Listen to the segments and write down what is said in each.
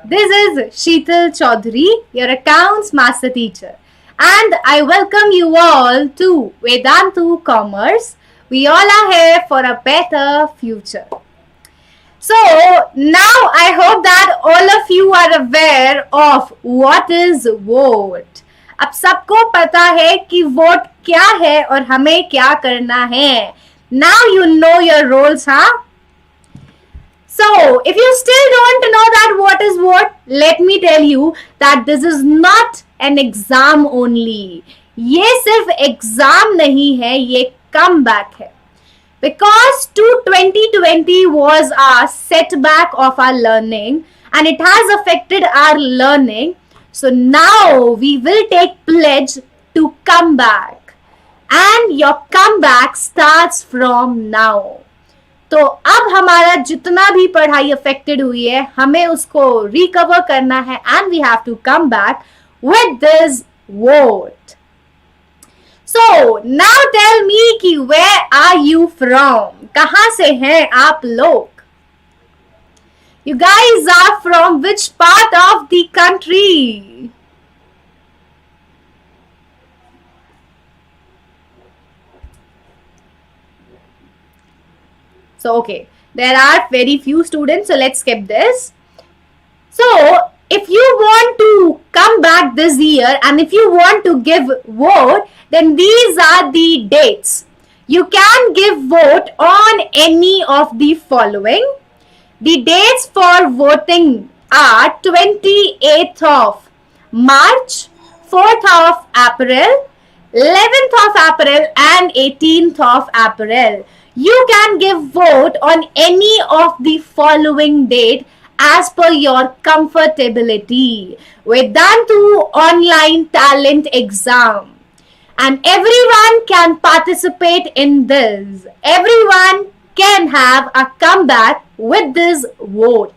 This is Sheetal Chaudhary, your accounts master teacher, and I welcome you all to Vedantu Commerce. We all are here for a better future. So now I hope that all of you are aware of what is vote. अब सबको पता है कि vote क्या है और हमें क्या करना है. Now you know your roles, huh? So, if you still don't know that what is what, let me tell you that this is not an exam only. ये सिर्फ एग्जाम नहीं है, ये comeback है. Because 2020 was a setback of our learning and it has affected our learning. So now we will take pledge to come back. And your comeback starts from now. तो अब हमारा जितना भी पढ़ाई अफेक्टेड हुई है हमें उसको रिकवर करना है and we have to come back with this vote. So now tell me कि वेयर आर यू फ्रॉम, कहां से हैं आप लोग? You guys are from which part of the country? So, okay, there are very few students, so let's skip this. So, if you want to come back this year and if you want to give vote, then these are the dates. You can give vote on any of the following. The dates for voting are 28th of March, 4th of April, 11th of April and 18th of April. You can give vote on any of the following date as per your comfortability. Vedantu online talent exam. And everyone can participate in this. Everyone can have a comeback with this vote.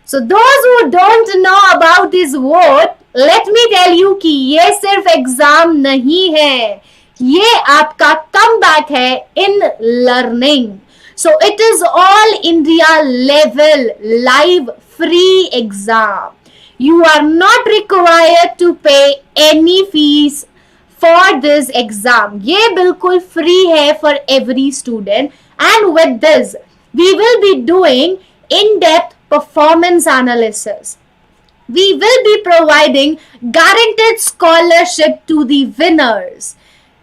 So those who don't know about this vote, let me tell you कि ये सिर्फ exam नहीं है, ये आपका comeback है in learning. So it is all India level live free exam. You are not required to pay any fees for this exam. ये बिल्कुल free है for every student. And with this, we will be doing in-depth performance analysis. We will be providing guaranteed scholarship to the winners.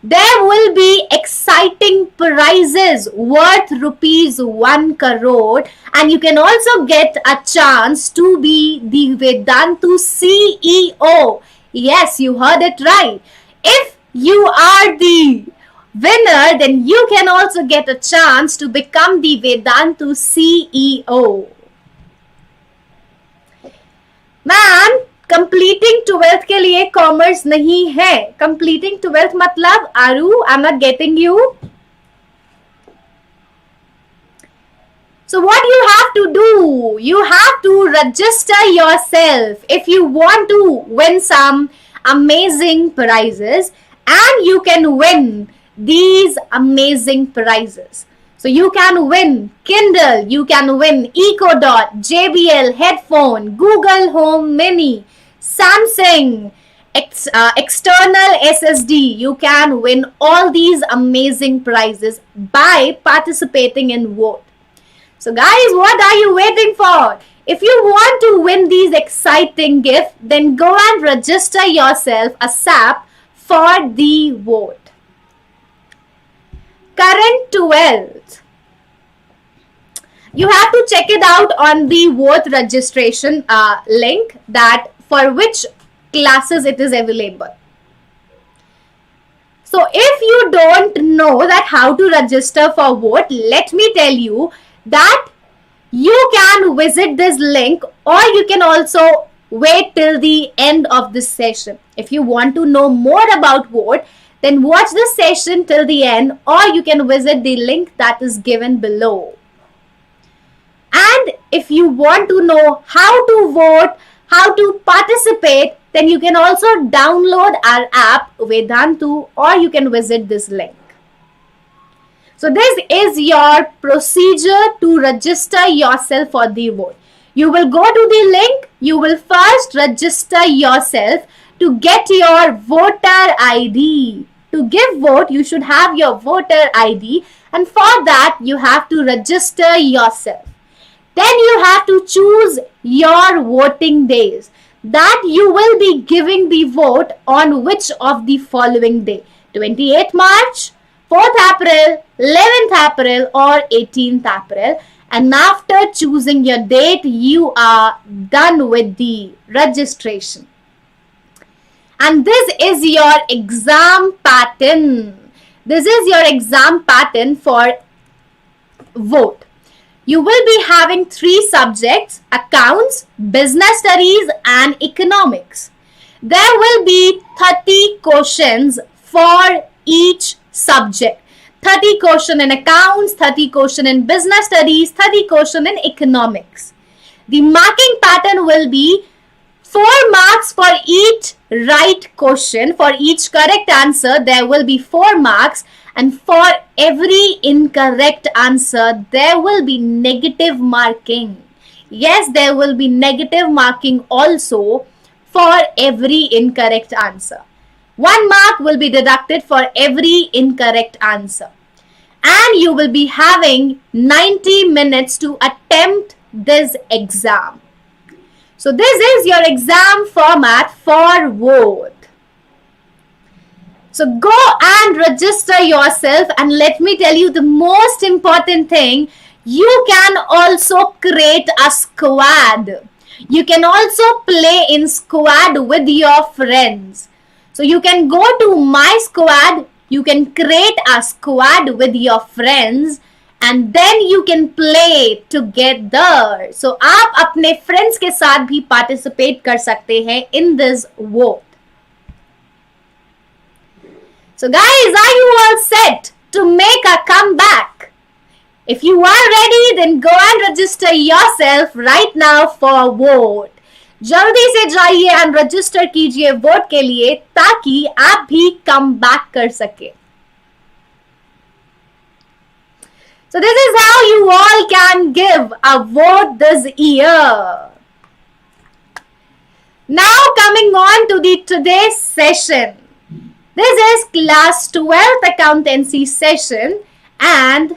There will be exciting prizes worth ₹1 crore and you can also get a chance to be the Vedantu CEO. Yes, you heard it right. If you are the winner, then you can also get a chance to become the Vedantu CEO. Ma'am, completing 12th के लिए commerce नहीं है. Completing 12th मतलब आरू, I am not getting you. So what you have to do, you have to register yourself if you want to win some amazing prizes, and you can win these amazing prizes. So you can win Kindle, you can win EcoDot, JBL headphone, Google Home Mini, Samsung, external SSD. You can win all these amazing prizes by participating in vote. So guys, what are you waiting for? If you want to win these exciting gifts, then go and register yourself ASAP for the vote. Current 12th. You have to check it out on the vote registration link that for which classes it is available. So if you don't know that how to register for vote, let me tell you that you can visit this link or you can also wait till the end of this session. If you want to know more about vote, then watch the session till the end or you can visit the link that is given below. And if you want to know how to vote, how to participate, then you can also download our app Vedantu or you can visit this link. So this is your procedure to register yourself for the vote. You will go to the link. You will first register yourself to get your voter ID. To give vote, you should have your voter ID, and for that you have to register yourself. Then you have to choose your voting days, that you will be giving the vote on which of the following day: 28th March, 4th April, 11th April or 18th April. And after choosing your date, you are done with the registration. And this is your exam pattern. This is your exam pattern for V.O.T.E. You will be having 3 subjects: accounts, business studies and economics. There will be 30 questions for each subject. 30 question in accounts, 30 question in business studies, 30 question in economics. The marking pattern will be 4 marks for each right question. For each correct answer, there will be 4 marks. And for every incorrect answer, there will be negative marking. Yes, there will be negative marking also for every incorrect answer. 1 mark will be deducted for every incorrect answer. And you will be having 90 minutes to attempt this exam. So this is your exam format for V.O.T.E. So go and register yourself, and let me tell you the most important thing, you can also create a squad. You can also play in squad with your friends. So you can go to my squad, you can create a squad with your friends and then you can play together. So आप अपने friends के साथ भी participate कर सकते हैं in this V.O.T.E. So guys, are you all set to make a comeback? If you are ready, then go and register yourself right now for V.O.T.E. जल्दी से जाइए एंड रजिस्टर कीजिए वोट के लिए ताकि आप भी कम बैक कर सके. So this is how you all can give a vote this year. Now coming on to the today's session. This is class 12th accountancy session and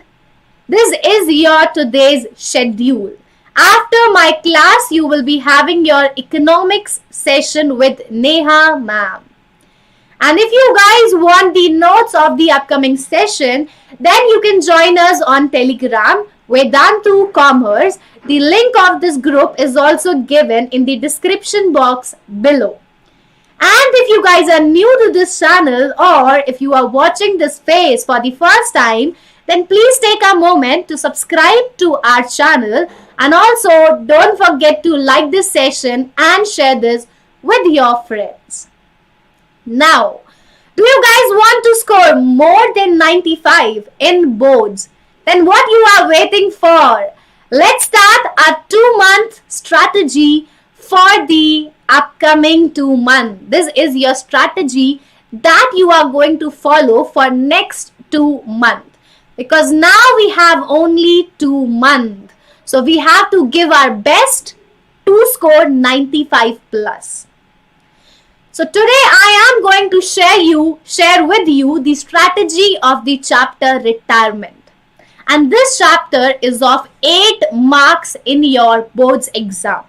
this is your today's schedule. After my class, you will be having your economics session with Neha Ma'am. And if you guys want the notes of the upcoming session, then you can join us on Telegram, Vedantu Commerce. The link of this group is also given in the description box below. And if you guys are new to this channel or if you are watching this face for the first time, then please take a moment to subscribe to our channel. And also, don't forget to like this session and share this with your friends. Now, do you guys want to score more than 95 in boards? Then what you are waiting for? Let's start a 2-month strategy for the upcoming 2 months. This is your strategy that you are going to follow for next 2 months. Because now we have only 2 months. So we have to give our best to score 95 plus. So today I am going to share with you the strategy of the chapter retirement. And this chapter is of 8 marks in your board's exam.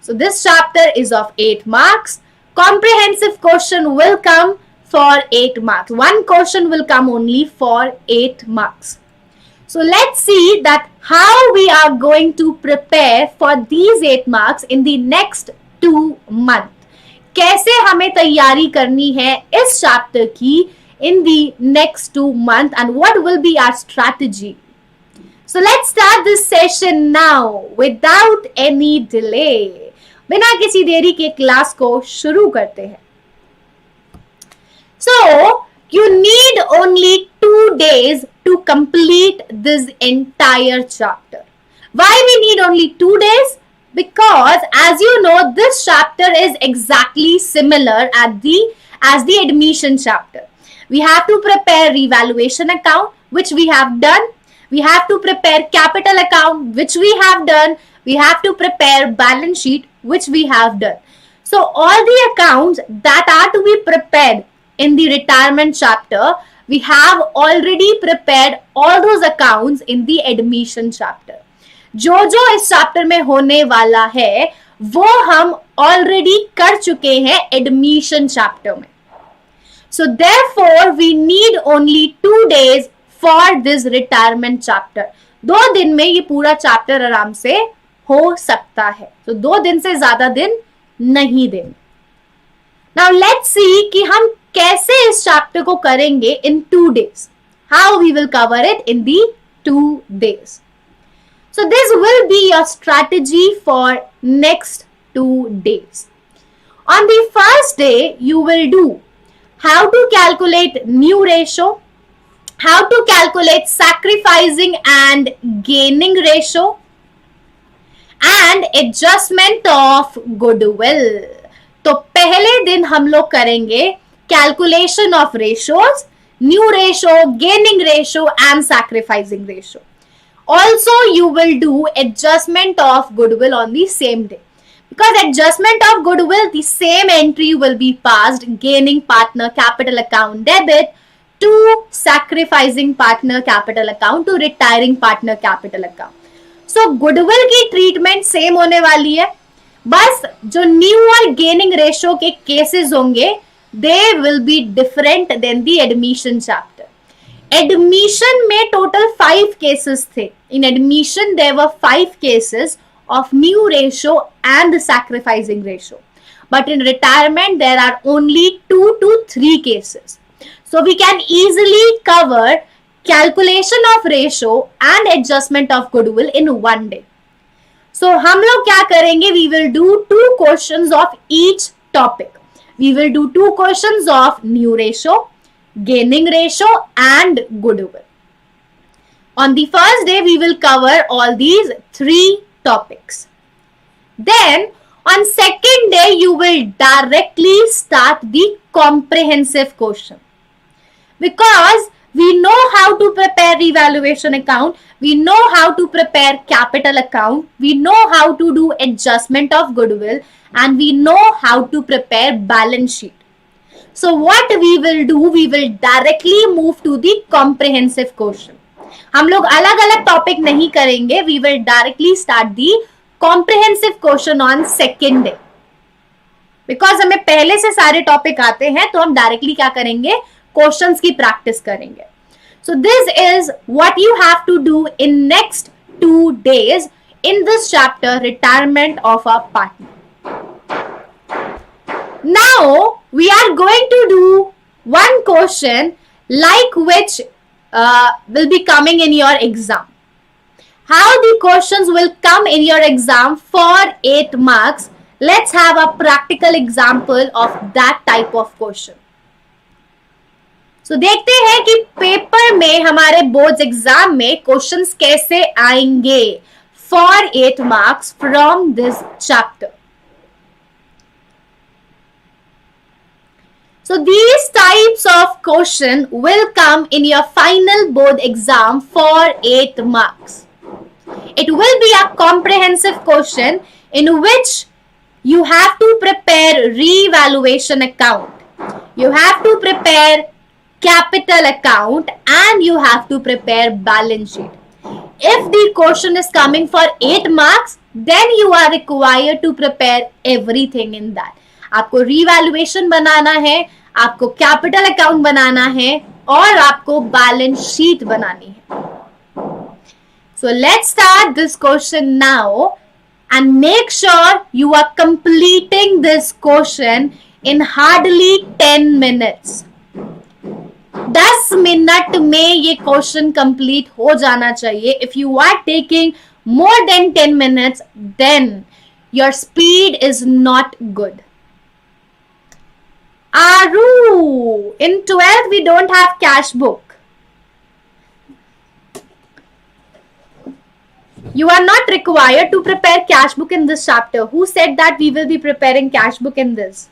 So this chapter is of 8 marks. Comprehensive question will come for 8 marks. One question will come only for 8 marks. So let's see that how we are going to prepare for these 8 marks in the next 2 months. कैसे हमें तैयारी करनी है इस chapter की in the next 2 months and what will be our strategy. So let's start this session now without any delay. बिना किसी देरी के क्लास को शुरू करते हैं. So you need only 2 days to complete this entire chapter. Why we need only 2 days? Because as you know, this chapter is exactly similar as the admission chapter. We have to prepare revaluation account, which we have done. We have to prepare capital account, which we have done. we have to prepare balance sheet, which we have done. So all the accounts that are to be prepared in the retirement chapter, we have already prepared all those accounts in the admission chapter. जो जो इस chapter में होने वाला है वो हम already कर चुके हैं एडमिशन चैप्टर में. So therefore we need only 2 days for this retirement chapter. 2 दिन में ये पूरा चैप्टर आराम से हो सकता है. तो 2 दिन से ज्यादा दिन नहीं देंगे. Now let's see कि हम कैसे इस चैप्टर को करेंगे in 2 days. How we will cover it in the 2 days. So this will be your strategy for next 2 days. On the first day, you will do how to calculate new ratio, how to calculate sacrificing and gaining ratio, and adjustment of goodwill. तो पहले दिन हम लोग करेंगे calculation of ratios, new ratio, gaining ratio and sacrificing ratio. Also, you will do adjustment of goodwill on the same day. Because adjustment of goodwill, the same entry will be passed, gaining partner capital account debit to sacrificing partner capital account to retiring partner capital account. So, goodwill की treatment same होने वाली है. बस जो new और gaining ratio के cases होंगे, they will be different than the admission chapter. Admission में total 5 cases थे. In admission there were 5 cases of new ratio and the sacrificing ratio. But in retirement there are only 2 to 3 cases. So we can easily cover calculation of ratio and adjustment of goodwill in 1 day. So हम लोग क्या करेंगे? We will do 2 questions of each topic. We will do 2 questions of new ratio, gaining ratio and goodwill. On the first day, we will cover all these 3 topics. Then, on second day, you will directly start the comprehensive question. Because we know how to prepare revaluation account, we know how to prepare capital account, we know how to do adjustment of goodwill, and we know how to prepare balance sheet. So what we will do, we will directly move to the comprehensive question. हम लोग अलग अलग topic नहीं करेंगे. We will directly start the comprehensive question on second day. Because हमें पहले से सारे टॉपिक आते हैं तो हम डायरेक्टली क्या करेंगे? क्वेश्चंस की प्रैक्टिस करेंगे. So this is what you have to do in next 2 days in this chapter, retirement of a partner. Now we are going to do one question like which will be coming in your exam. How the questions will come in your exam for 8 marks. Let's have a practical example of that type of question. So देखते हैं कि paper में हमारे boards exam में questions कैसे आएंगे for 8 marks from this chapter. So these types of question will come in your final board exam for 8 marks. It will be a comprehensive question in which you have to prepare revaluation account. You have to prepare capital account and you have to prepare balance sheet. If the question is coming for 8 marks, then you are required to prepare everything in that. आपको revaluation बनाना है, आपको capital account बनाना है और आपको balance sheet बनानी है. So let's start this question now and make sure you are completing this question in hardly 10 minutes. 10 minute में ये क्वेश्चन कंप्लीट हो जाना चाहिए. If you are taking more than 10 minutes, then your speed is not good. Aru, in 12th we don't have cash book. You are not required to prepare cash book in this chapter. Who said that we will be preparing cash book in this?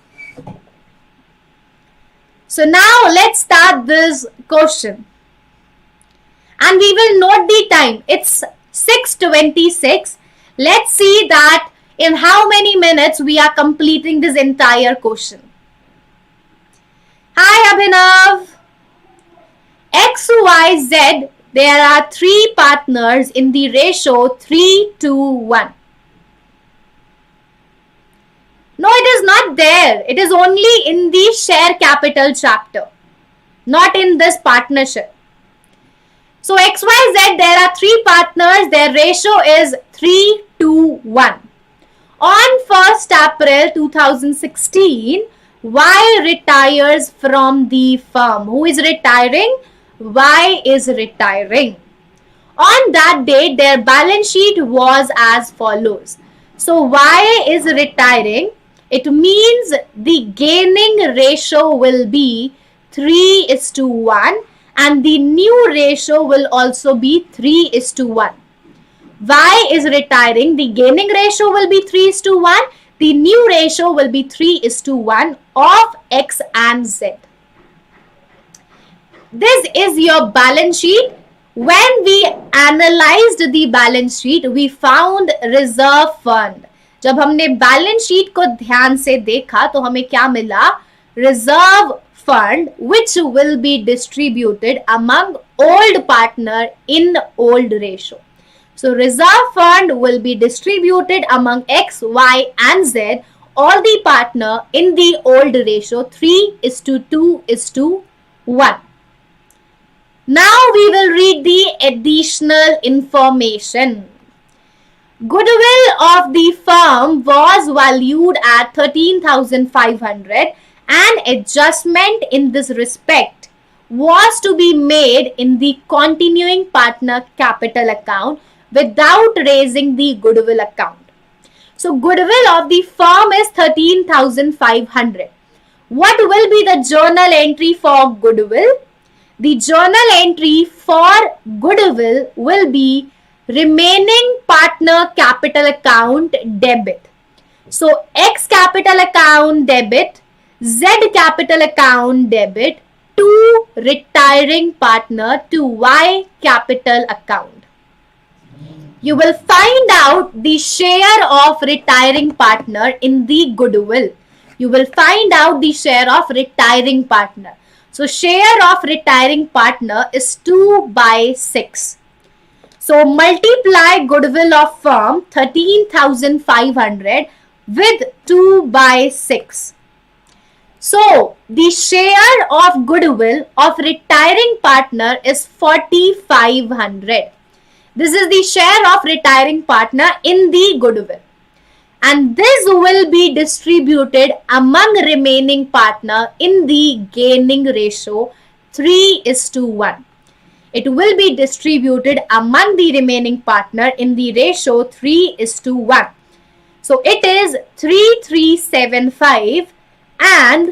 So now let's start this question. And we will note the time. It's 6:26. Let's see that in how many minutes we are completing this entire question. Hi Abhinav. X, Y, Z, there are 3 partners in the ratio 3:1. No, it is not there. It is only in the share capital chapter, not in this partnership. So X, Y, Z, there are 3 partners. Their ratio is 3:1. On 1st April 2016, Y retires from the firm. Who is retiring? Y is retiring. On that date, their balance sheet was as follows. So Y is retiring. It means the gaining ratio will be 3:1 and the new ratio will also be 3:1. Y is retiring. The gaining ratio will be 3:1. The new ratio will be 3:1 of X and Z. This is your balance sheet. When we analyzed the balance sheet, we found reserve fund. जब हमने balance sheet को ध्यान से देखा तो हमें क्या मिला? Reserve fund which will be distributed among old partner in old ratio. So reserve fund will be distributed among X, Y and Z, all the partner in the old ratio 3:2:1. Now we will read the additional information. Goodwill of the firm was valued at 13,500 and adjustment in this respect was to be made in the continuing partner capital account without raising the goodwill account. So goodwill of the firm is 13,500. What will be the journal entry for goodwill? The journal entry for goodwill will be remaining partner capital account debit. So X capital account debit, Z capital account debit to retiring partner to Y capital account. You will find out the share of retiring partner in the goodwill. You will find out the share of retiring partner. So share of retiring partner is 2/6. So multiply goodwill of firm 13,500 with 2/6. So the share of goodwill of retiring partner is 4,500. This is the share of retiring partner in the goodwill. And this will be distributed among remaining partner in the gaining ratio 3:1. It will be distributed among the remaining partner in the ratio 3:1. So it is 3,375 and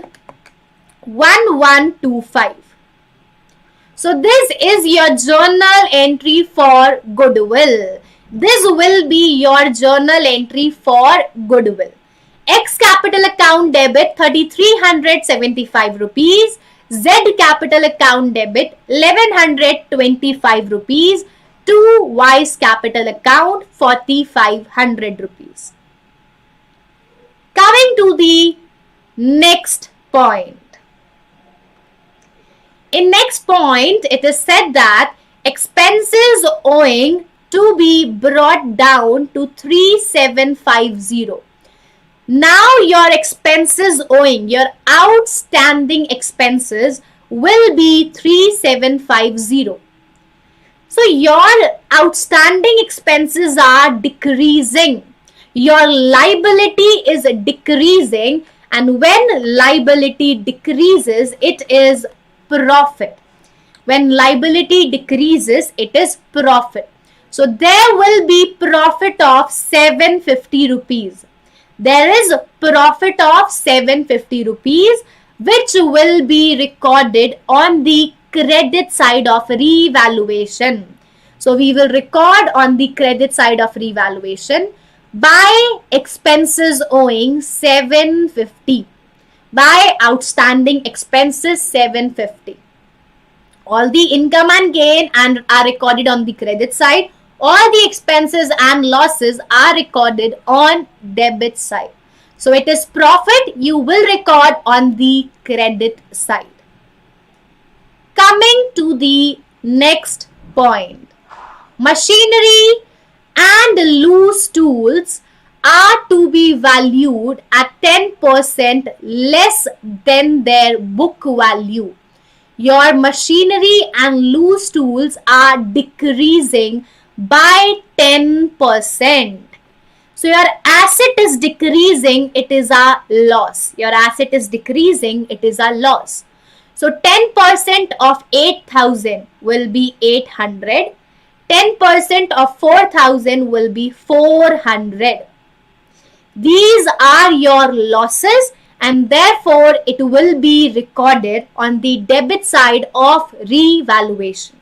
1,125. So this is your journal entry for goodwill. This will be your journal entry for goodwill. X capital account debit 3,375 rupees. Z capital account debit 1,125 rupees. To Y's capital account 4,500 rupees. Coming to the next point. In next point, it is said that expenses owing to be brought down to 3,750. Now your expenses owing, your outstanding expenses will be 3,750. So your outstanding expenses are decreasing. Your liability is decreasing, and when liability decreases, it is profit. When liability decreases, it is profit. So there will be profit of 750 rupees. There is profit of 750 rupees which will be recorded on the credit side of revaluation. So we will record on the credit side of revaluation by expenses owing 750. By outstanding expenses 750. All the income and gain are recorded on the credit side. all the expenses and losses are recorded on debit side. So it is profit you will record on the credit side. Coming to the next point. Machinery and loose tools are to be valued at 10% less than their book value. Your machinery and loose tools are decreasing by 10%. So your asset is decreasing, it is a loss. Your asset is decreasing, it is a loss. So 10% of 8,000 will be 800. 10% of 4,000 will be 400. These are your losses and therefore it will be recorded on the debit side of revaluation.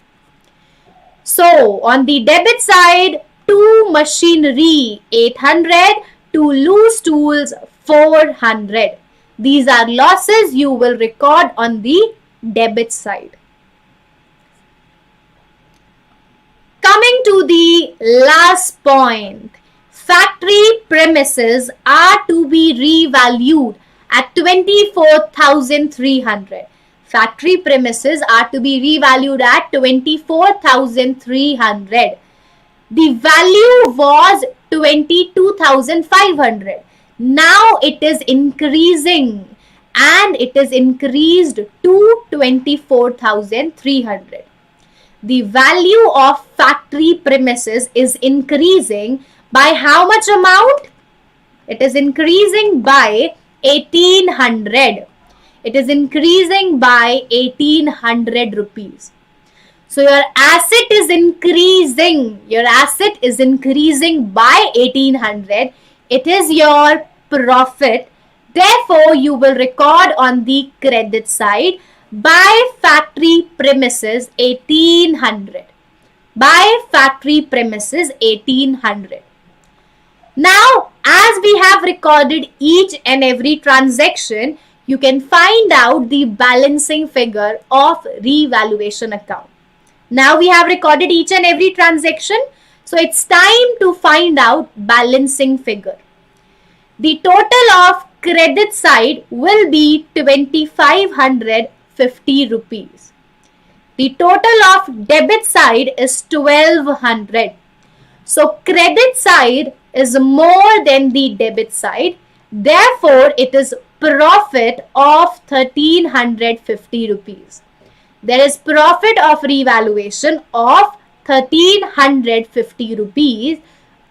So on the debit side, to machinery 800, to loose tools 400. These are losses you will record on the debit side. Coming to the last point, factory premises are to be revalued at 24,300. Factory premises are to be revalued at 24,300. The value was 22,500. Now it is increasing and it is increased to 24,300. The value of factory premises is increasing by how much amount? It is increasing by 1,800. It is increasing by 1,800 rupees. So your asset is increasing. Your asset is increasing by 1,800. It is your profit. Therefore, you will record on the credit side by factory premises 1,800. By factory premises 1,800. Now, as we have recorded each and every transaction, you can find out the balancing figure of revaluation account. Now we have recorded each and every transaction. So it's time to find out balancing figure. The total of credit side will be 2,550 rupees. The total of debit side is 1,200. So credit side is more than the debit side. Therefore, it is profit of 1,350 rupees. There is profit of revaluation of 1,350 rupees,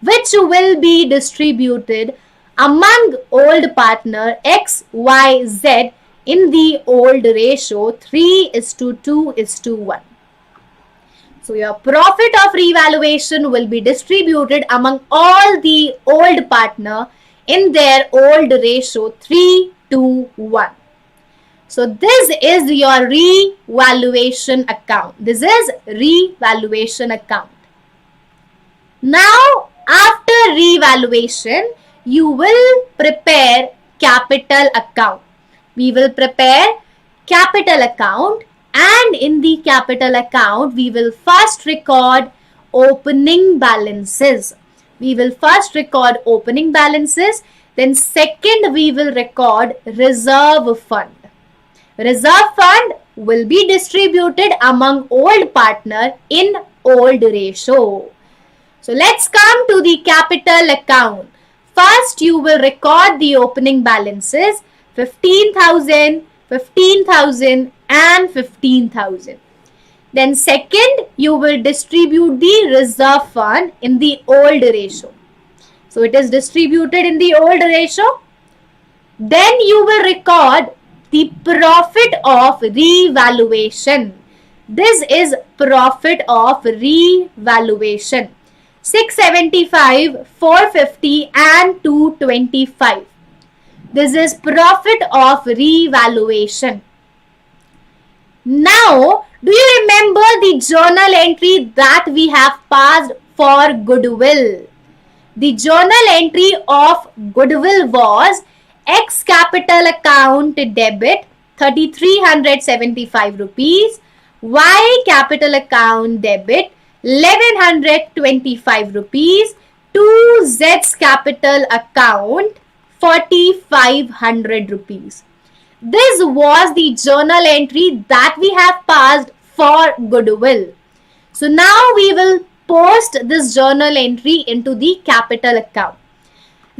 which will be distributed among old partner X, Y, Z in the old ratio 3:2:1. So your profit of revaluation will be distributed among all the old partner in their old ratio 3:1. So this is your revaluation account. This is revaluation account. Now, after revaluation, you will prepare capital account. We will prepare capital account, and in the capital account, we will first record opening balances. We will first record opening balances. Then second, we will record reserve fund. Reserve fund will be distributed among old partner in old ratio. So let's come to the capital account. First, you will record the opening balances 15,000, 15,000 and 15,000. Then second, you will distribute the reserve fund in the old ratio. So it is distributed in the old ratio. Then you will record the profit of revaluation. This is profit of revaluation. 675, 450 and 225. This is profit of revaluation. Now, do you remember the journal entry that we have passed for goodwill? The journal entry of goodwill was X capital account debit 3,375 rupees, Y capital account debit 1125 rupees, to Z's capital account 4500 rupees. This was the journal entry that we have passed for goodwill. So now we will post this journal entry into the capital account.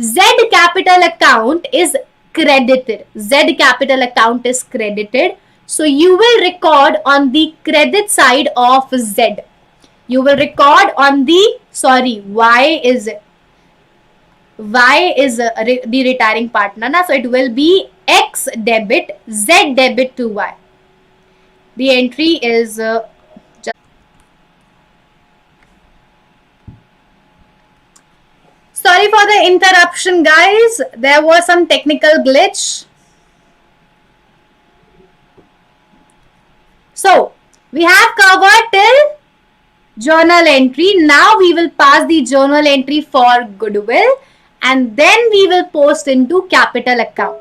Z capital account is credited. Z capital account is credited. So you will record on the credit side of Z. You will record on the, Y is the retiring partner. So it will be X debit, Z debit to Y. The entry is sorry for the interruption, guys. There was some technical glitch. So we have covered till journal entry. Now we will pass the journal entry for goodwill, and then we will post into capital account.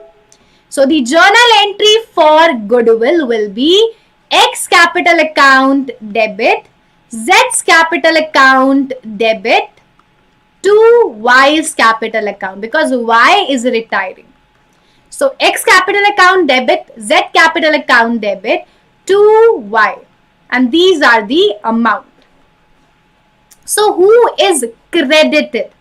So the journal entry for goodwill will be X capital account debit, Z's capital account debit to Y's capital account, because Y is retiring. So X capital account debit, Z capital account debit to Y, and these are the amount. So who is credited?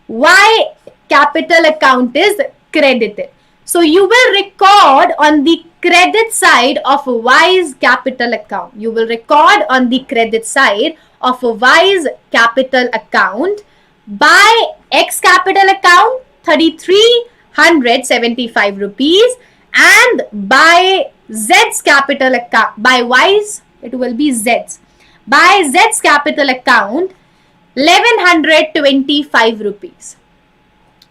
Y capital account is credited. So you will record on the credit side of Y's capital account. You will record on the credit side of Y's capital account by X capital account 3375 rupees, and by Z's capital account, by Y's, it will be Z's, by Z's capital account 1125 rupees.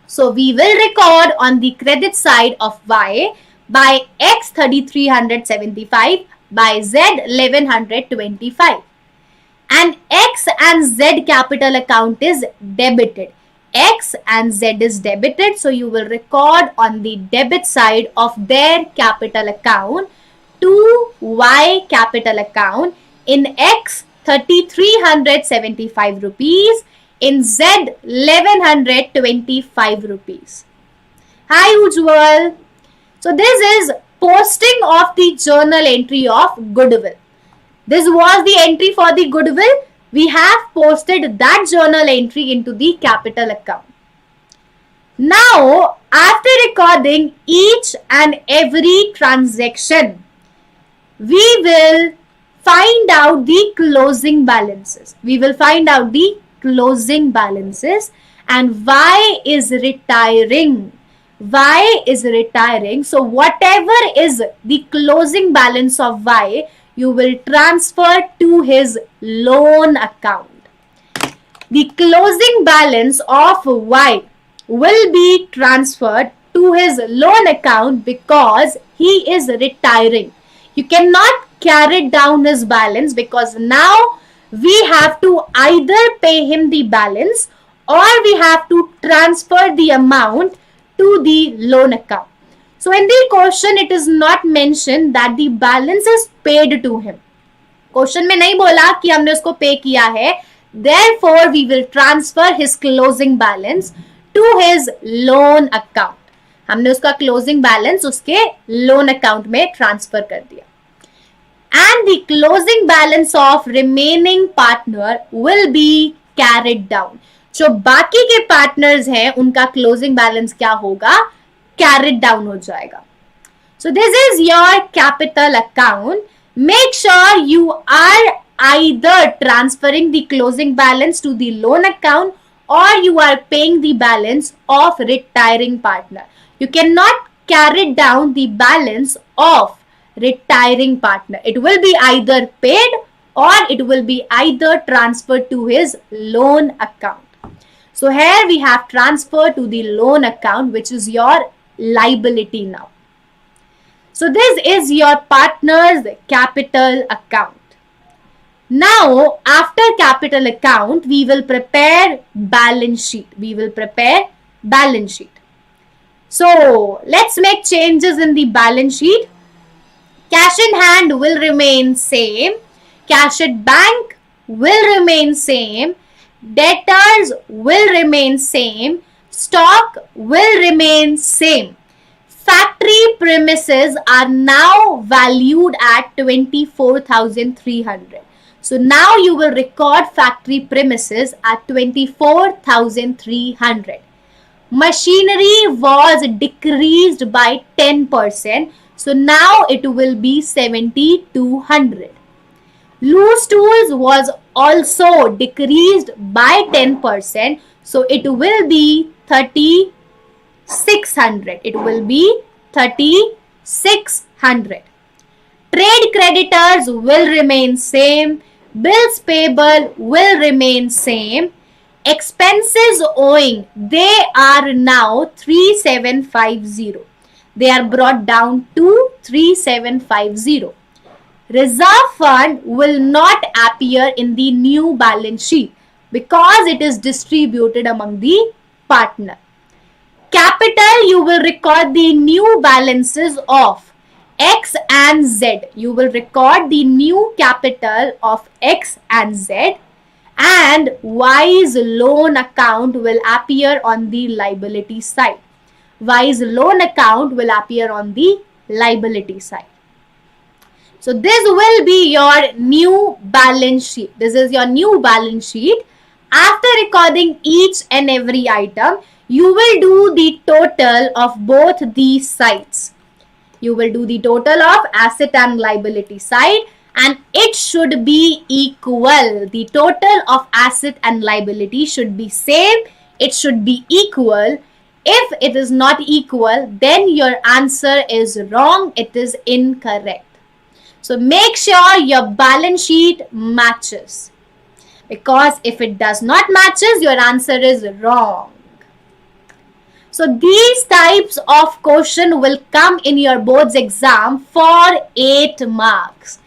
So we will record on the credit side of Y by X 3375, by Z 1125. And X and Z capital account is debited. X and Z is debited, so you will record on the debit side of their capital account to Y capital account in X 3375 rupees, in Z 1125 rupees. Hi Ujjwal. So this is posting of the journal entry of goodwill. This was the entry for the goodwill. We have posted that journal entry into the capital account. Now, after recording each and every transaction, we will find out the closing balances. We will find out the closing balances, and Y is retiring. Y is retiring. So whatever is the closing balance of Y, you will transfer to his loan account. The closing balance of Y will be transferred to his loan account because he is retiring. You cannot carry down his balance, because now we have to either pay him the balance or we have to transfer the amount to the loan account. So in the question it is not mentioned that the balance is paid to him. Question में नहीं बोला कि हमने उसको पे किया है. Therefore we will transfer his closing balance to his loan account. हमने उसका closing balance उसके loan account में transfer कर दिया. And the closing balance of remaining partner will be carried down. जो बाकी के partners हैं उनका closing balance क्या होगा? Carried down हो जाएगा. So this is your capital account. Make sure you are either transferring the closing balance to the loan account or you are paying the balance of retiring partner. You cannot carry down the balance of retiring partner. It will be either paid or it will be either transferred to his loan account. So here we have transferred to the loan account, which is your liability now. So this is your partner's capital account. Now, after capital account, we will prepare balance sheet. So let's make changes in the balance sheet. Cash in hand will remain same. Cash at bank will remain same, debtors will remain same, stock will remain same. Factory premises are now valued at 24,300. So now you will record factory premises at 24,300. Machinery was decreased by 10%. So now it will be 7,200. Loose tools was also decreased by 10%. So it will be 3,600. It will be 3,600. Trade creditors will remain same. Bills payable will remain same. Expenses owing, they are now 3,750. They are brought down to 3,750. Reserve fund will not appear in the new balance sheet because it is distributed among the partner. Capital, you will record the new balances of X and Z. You will record the new capital of X and Z, and Y's loan account will appear on the liability side. Y's loan account will appear on the liability side. So this will be your new balance sheet. This is your new balance sheet. After recording each and every item, you will do the total of both these sides. You will do the total of asset and liability side, and it should be equal. The total of asset and liability should be same. It should be equal. If it is not equal, then your answer is wrong. It is incorrect. So make sure your balance sheet matches, because if it does not matches, your answer is wrong. So these types of question will come in your board's exam for 8 marks.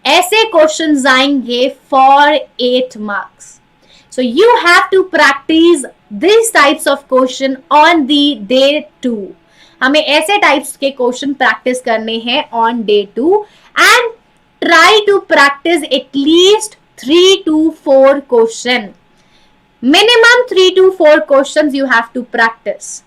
ऐसे questions आएंगे for 8 marks. So you have to practice these types of question on the day 2. हमें ऐसे types के question practice करने हैं on day 2 and try to practice at least 3 to 4 questions. Minimum 3 to 4 questions you have to practice.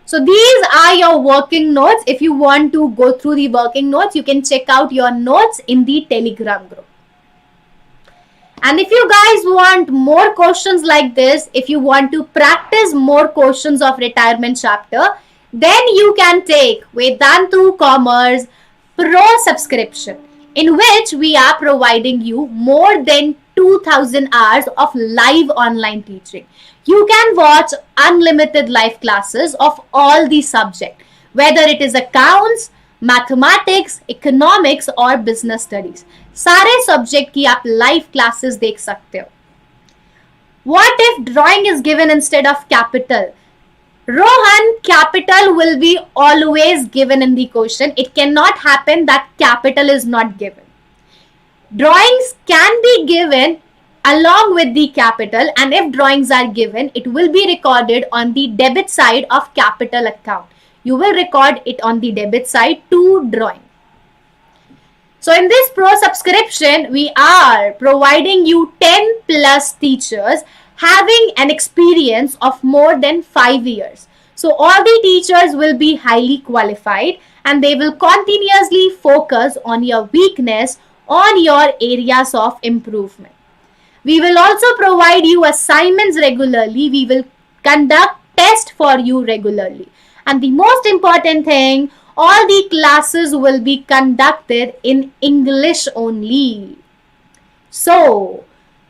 So these are your working notes. If you want to go through the working notes, you can check out your notes in the Telegram group. And if you guys want more questions like this, if you want to practice more questions of retirement chapter, then you can take Vedantu Commerce Pro Subscription, in which we are providing you more than 2,000 hours of live online teaching. You can watch unlimited live classes of all the subjects, whether it is accounts, mathematics, economics or business studies. सारे subject की आप live classes देख सकते हो. What if drawing is given instead of capital? Rohan, capital will be always given in the question. It cannot happen that capital is not given. Drawings can be given along with the capital, and if drawings are given, it will be recorded on the debit side of capital account. You will record it on the debit side to drawing. So in this pro subscription, we are providing you 10 plus teachers having an experience of more than 5 years. So all the teachers will be highly qualified and they will continuously focus on your weakness, on your areas of improvement. We will also provide you assignments regularly. We will conduct tests for you regularly. And the most important thing, all the classes will be conducted in English only. So,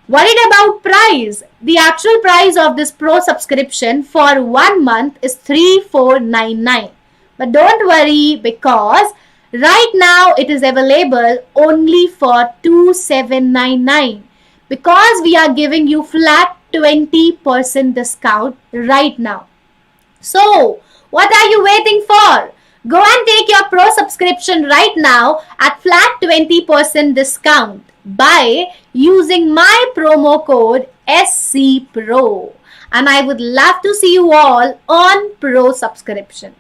worried about price? The actual price of this pro subscription for 1 month is 3,499. But don't worry, because right now it is available only for 2,799. Because we are giving you flat 20% discount right now. So, what are you waiting for? Go and take your pro subscription right now at flat 20% discount by using my promo code SCPRO. And I would love to see you all on pro subscription.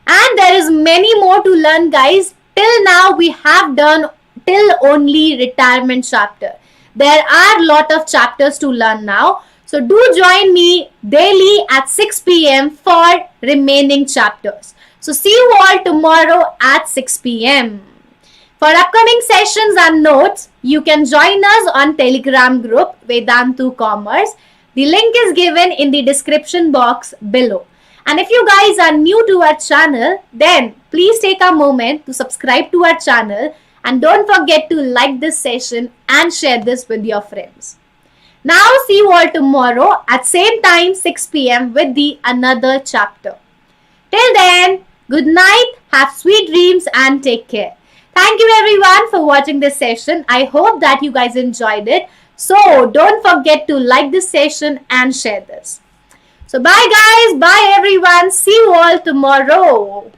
And there is many more to learn, guys. till now we have done till only retirement chapter. There are a lot of chapters to learn now. So do join me daily at 6 p.m. for remaining chapters. So see you all tomorrow at 6 p.m. For upcoming sessions and notes, you can join us on Telegram group Vedantu Commerce. The link is given in the description box below. And if you guys are new to our channel, then please take a moment to subscribe to our channel and don't forget to like this session and share this with your friends. Now see you all tomorrow at same time 6 p.m. with the another chapter. Till then, good night, have sweet dreams and take care. Thank you everyone for watching this session. I hope that you guys enjoyed it. So don't forget to like this session and share this. So bye guys, bye everyone. See you all tomorrow.